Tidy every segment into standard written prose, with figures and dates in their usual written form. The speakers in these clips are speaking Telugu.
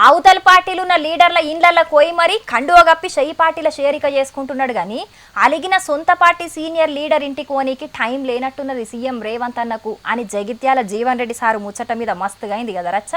అవతల పార్టీలున్న లీడర్ల ఇండ్లల్లో పోయి మరి కండువ గప్పి షెయి పార్టీల షేరిక చేసుకుంటున్నాడు గాని అలిగిన సొంత పార్టీ సీనియర్ లీడర్ ఇంటికి పోనీకి టైం లేనట్టున్నది సీఎం రేవంత్ అన్నకు అని జగిత్యాల జీవన్ రెడ్డి సారు ముచ్చట మీద మస్తుగా అయింది కదా రచ్చ.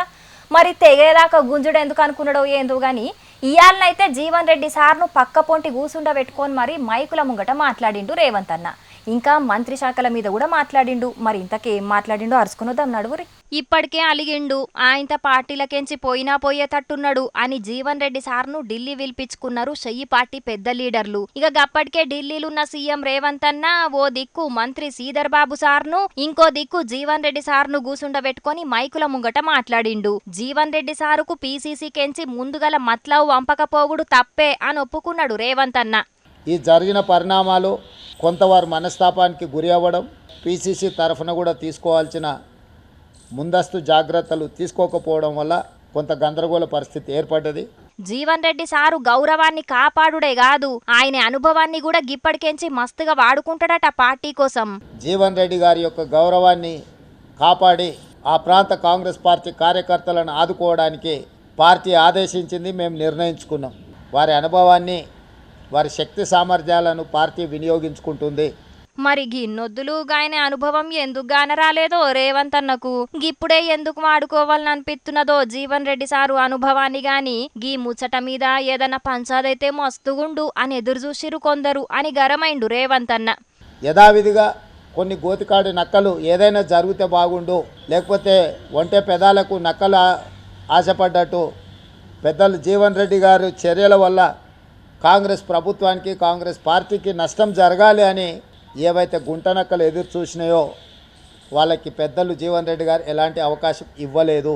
మరి తెగేదాకా గుంజుడు ఎందుకు అనుకున్నాడో ఏందో గాని ఇయాలనైతే జీవన్ రెడ్డి సార్ను పక్క పొంటి కూసుండ పెట్టుకొని మరి మైకుల ముంగట మాట్లాడిండు రేవంత్ అన్న. ఇంకా మంత్రి శాఖల మీద కూడా మాట్లాడిండు. మరి ఇంతకేం మాట్లాడిండో అరుచుకున్నదాం నడువురి. ఇప్పటికే అలిగిండు, ఆయన పార్టీలకెంచి పోయినా పోయేటట్టున్నాడు అని జీవన్ రెడ్డి సార్ను ఢిల్లీ పిలిపించుకున్నారు షెయి పార్టీ పెద్ద లీడర్లు. ఇక గప్పటికే ఢిల్లీలున్న సీఎం రేవంత్ అన్న ఓ దిక్కు మంత్రి శ్రీధర్ బాబు సార్ను, ఇంకో దిక్కు జీవన్ రెడ్డి సార్ను కూసుండబెట్టుకొని మైకుల ముంగట మాట్లాడిండు. జీవన్ రెడ్డి సారుకు పీసీసీ కెంచి ముందుగల మత్లవు వంపకపోవుడు తప్పే అని ఒప్పుకున్నాడు రేవంత్ అన్న. ఈ జరిగిన పరిణామాలు కొంతవారు మనస్తాపానికి గురి అవ్వడం, పీసీసీ తరఫున కూడా తీసుకోవాల్సిన ముందస్తు జాగ్రత్తలు తీసుకోకపోవడం వల్ల కొంత గందరగోళ పరిస్థితి ఏర్పడ్డది. జీవన్ రెడ్డి సారు గౌరవాన్ని కాపాడుడే కాదు, ఆయన అనుభవాన్ని కూడా గిప్పటికెంచి మస్తుగా వాడుకుంటాడట పార్టీ కోసం. జీవన్ రెడ్డి గారి యొక్క గౌరవాన్ని కాపాడి ఆ ప్రాంత కాంగ్రెస్ పార్టీ కార్యకర్తలను ఆదుకోవడానికి పార్టీ ఆదేశించింది. మేము నిర్ణయించుకున్నాం. వారి అనుభవాన్ని, వారి శక్తి సామర్థ్యాలను పార్టీ వినియోగించుకుంటుంది. మరి గిన్నొద్దులు గాయన అనుభవం ఎందుకు గానరాలేదో రేవంత్ అన్నకు, గిప్పుడే ఎందుకు వాడుకోవాలని అనిపిస్తున్నదో జీవన్ రెడ్డి సారు అనుభవాన్ని గాని గీ ముచ్చట మీద ఏదన్నా పంచాదైతే మస్తుగుండు అని ఎదురు చూసిరు కొందరు అని గరమైండు రేవంత్ అన్న. యథావిధిగా కొన్ని గోతికాడి నక్కలు ఏదైనా జరిగితే బాగుండు, లేకపోతే ఒంటె పెదాలకు నక్కలు ఆశపడ్డట్టు పెద్దలు జీవన్ రెడ్డి గారు చర్యల వల్ల కాంగ్రెస్ ప్రభుత్వానికి, కాంగ్రెస్ పార్టీకి నష్టం జరగాలి అని ఏవైతే గుంటనక్కలు ఎదురు చూసినాయో వాళ్ళకి పెద్దలు జీవన్ రెడ్డి గారు ఎలాంటి అవకాశం ఇవ్వలేదు.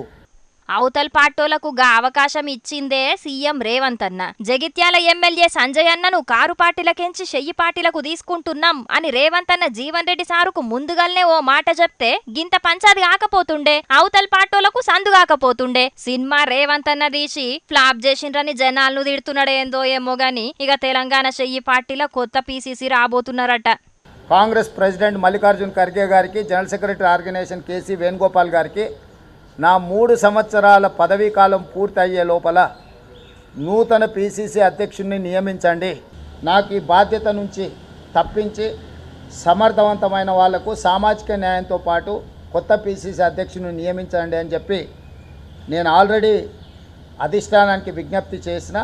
అవతల పార్టీలకు గా అవకాశం ఇచ్చిందే సీఎం రేవంత్ అన్న. జగిత్యాల ఎమ్మెల్యే సంజయ్ అన్నను కారు పార్టీలకెంచి షెయి పార్టీలకు తీసుకుంటున్నాం అని రేవంత్ అన్న జీవన్ రెడ్డి సారుకు ముందుగానే ఓ మాట చెప్తే గింత పంచాది కాకపోతుండే, అవతల పార్టీలకు సందు కాకపోతుండే. సినిమా రేవంత్ అన్న తీసి ఫ్లాప్ చేసిండ్రని జనాలను తిడుతున్నాడేందో ఏమో గాని ఇక తెలంగాణ షెయి పార్టీల కొత్త పీసీసీ రాబోతున్నారట. కాంగ్రెస్ ప్రెసిడెంట్ మల్లికార్జున్ ఖర్గే గారికి, general secretary organisation KC Venugopal గారికి నా 3 సంవత్సరాల పదవీ కాలం పూర్తి అయ్యే లోపల నూతన పీసీసీ అధ్యక్షుడిని నియమించండి. నాకు ఈ బాధ్యత నుంచి తప్పించి సమర్థవంతమైన వాళ్లకు సామాజిక న్యాయంతో పాటు కొత్త పీసీసీ అధ్యక్షుడిని నియమించండి అని చెప్పి నేను ఆల్రెడీ అధిష్టానానికి విజ్ఞప్తి చేసిన.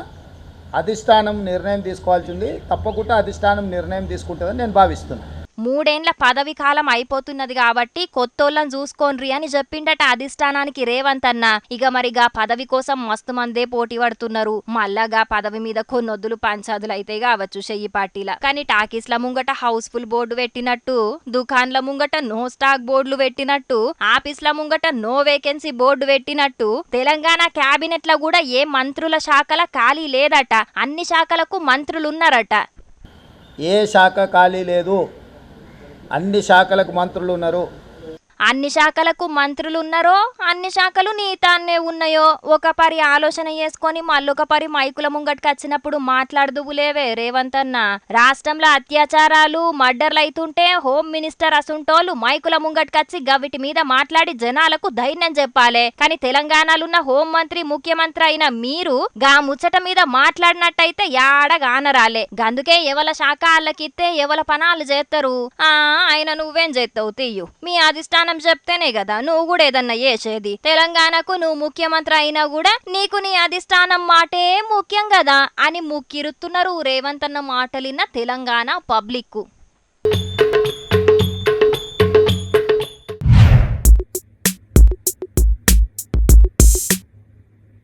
అధిష్టానం నిర్ణయం తీసుకోవాల్సింది. తప్పకుండా అధిష్టానం నిర్ణయం తీసుకుంటుందని నేను భావిస్తున్నాను. 3 ఏండ్ల పదవి కాలం అయిపోతున్నది కాబట్టి కొత్తోళ్ళని చూసుకోండ్రి అని చెప్పిండట అధిష్టానానికి రేవంత్ అన్న. ఇక మరిగా పదవి కోసం మస్తు మందే పోటీ పడుతున్నారు. మళ్ళాగా పదవి మీద కొన్నొద్దులు పంచాదులు అయితే కావచ్చు షెయి పార్టీల. కానీ టాకీస్ల ముంగట హౌస్ఫుల్ బోర్డు పెట్టినట్టు, దుకాన్ల ముంగట నో స్టాక్ బోర్డులు పెట్టినట్టు, ఆఫీస్ల ముంగట నో వేకెన్సీ బోర్డు పెట్టినట్టు తెలంగాణ క్యాబినెట్ లో కూడా ఏ మంత్రుల శాఖల ఖాళీ లేదట. అన్ని శాఖలకు మంత్రులున్నారట. ఏ శాఖ ఖాళీ లేదు, అన్ని శాఖలకు మంత్రులు ఉన్నారు. అన్ని శాఖలకు మంత్రులున్నారో అన్ని శాఖలు నీతాన్నే ఉన్నాయో ఒక పరి ఆలోచన చేసుకొని మళ్ళొక పరి మైకుల ముంగటికి వచ్చినప్పుడు మాట్లాడదువులేవే రేవంత్ అన్న. రాష్ట్రంలో అత్యాచారాలు, మర్డర్లు అయితుంటే హోమ్ మినిస్టర్ అసుంటోళ్ళు మైకుల ముంగటికి వచ్చి గవిటి మీద మాట్లాడి జనాలకు ధైర్యం చెప్పాలే. కానీ తెలంగాణలున్న హోం మంత్రి, ముఖ్యమంత్రి అయిన మీరు గా ముచ్చట మీద మాట్లాడినట్టయితే యాడగానరాలే. గందుకే ఎవల శాఖ వాళ్ళకిస్తే ఎవల పనాలు చేస్తారు. ఆయన నువ్వేం చేస్తావు తీయు, మీ అధిష్టానం చెప్తేనే కదా నువ్వు కూడా ఏదన్నా చేసేది. తెలంగాణకు నువ్వు ముఖ్యమంత్రి అయినా కూడా నీకు నీ అధిష్టానం మాటే ముఖ్యం కదా అని ముక్కిరుతున్నారు రేవంత్ అన్న మాటలిన్న తెలంగాణ పబ్లిక్.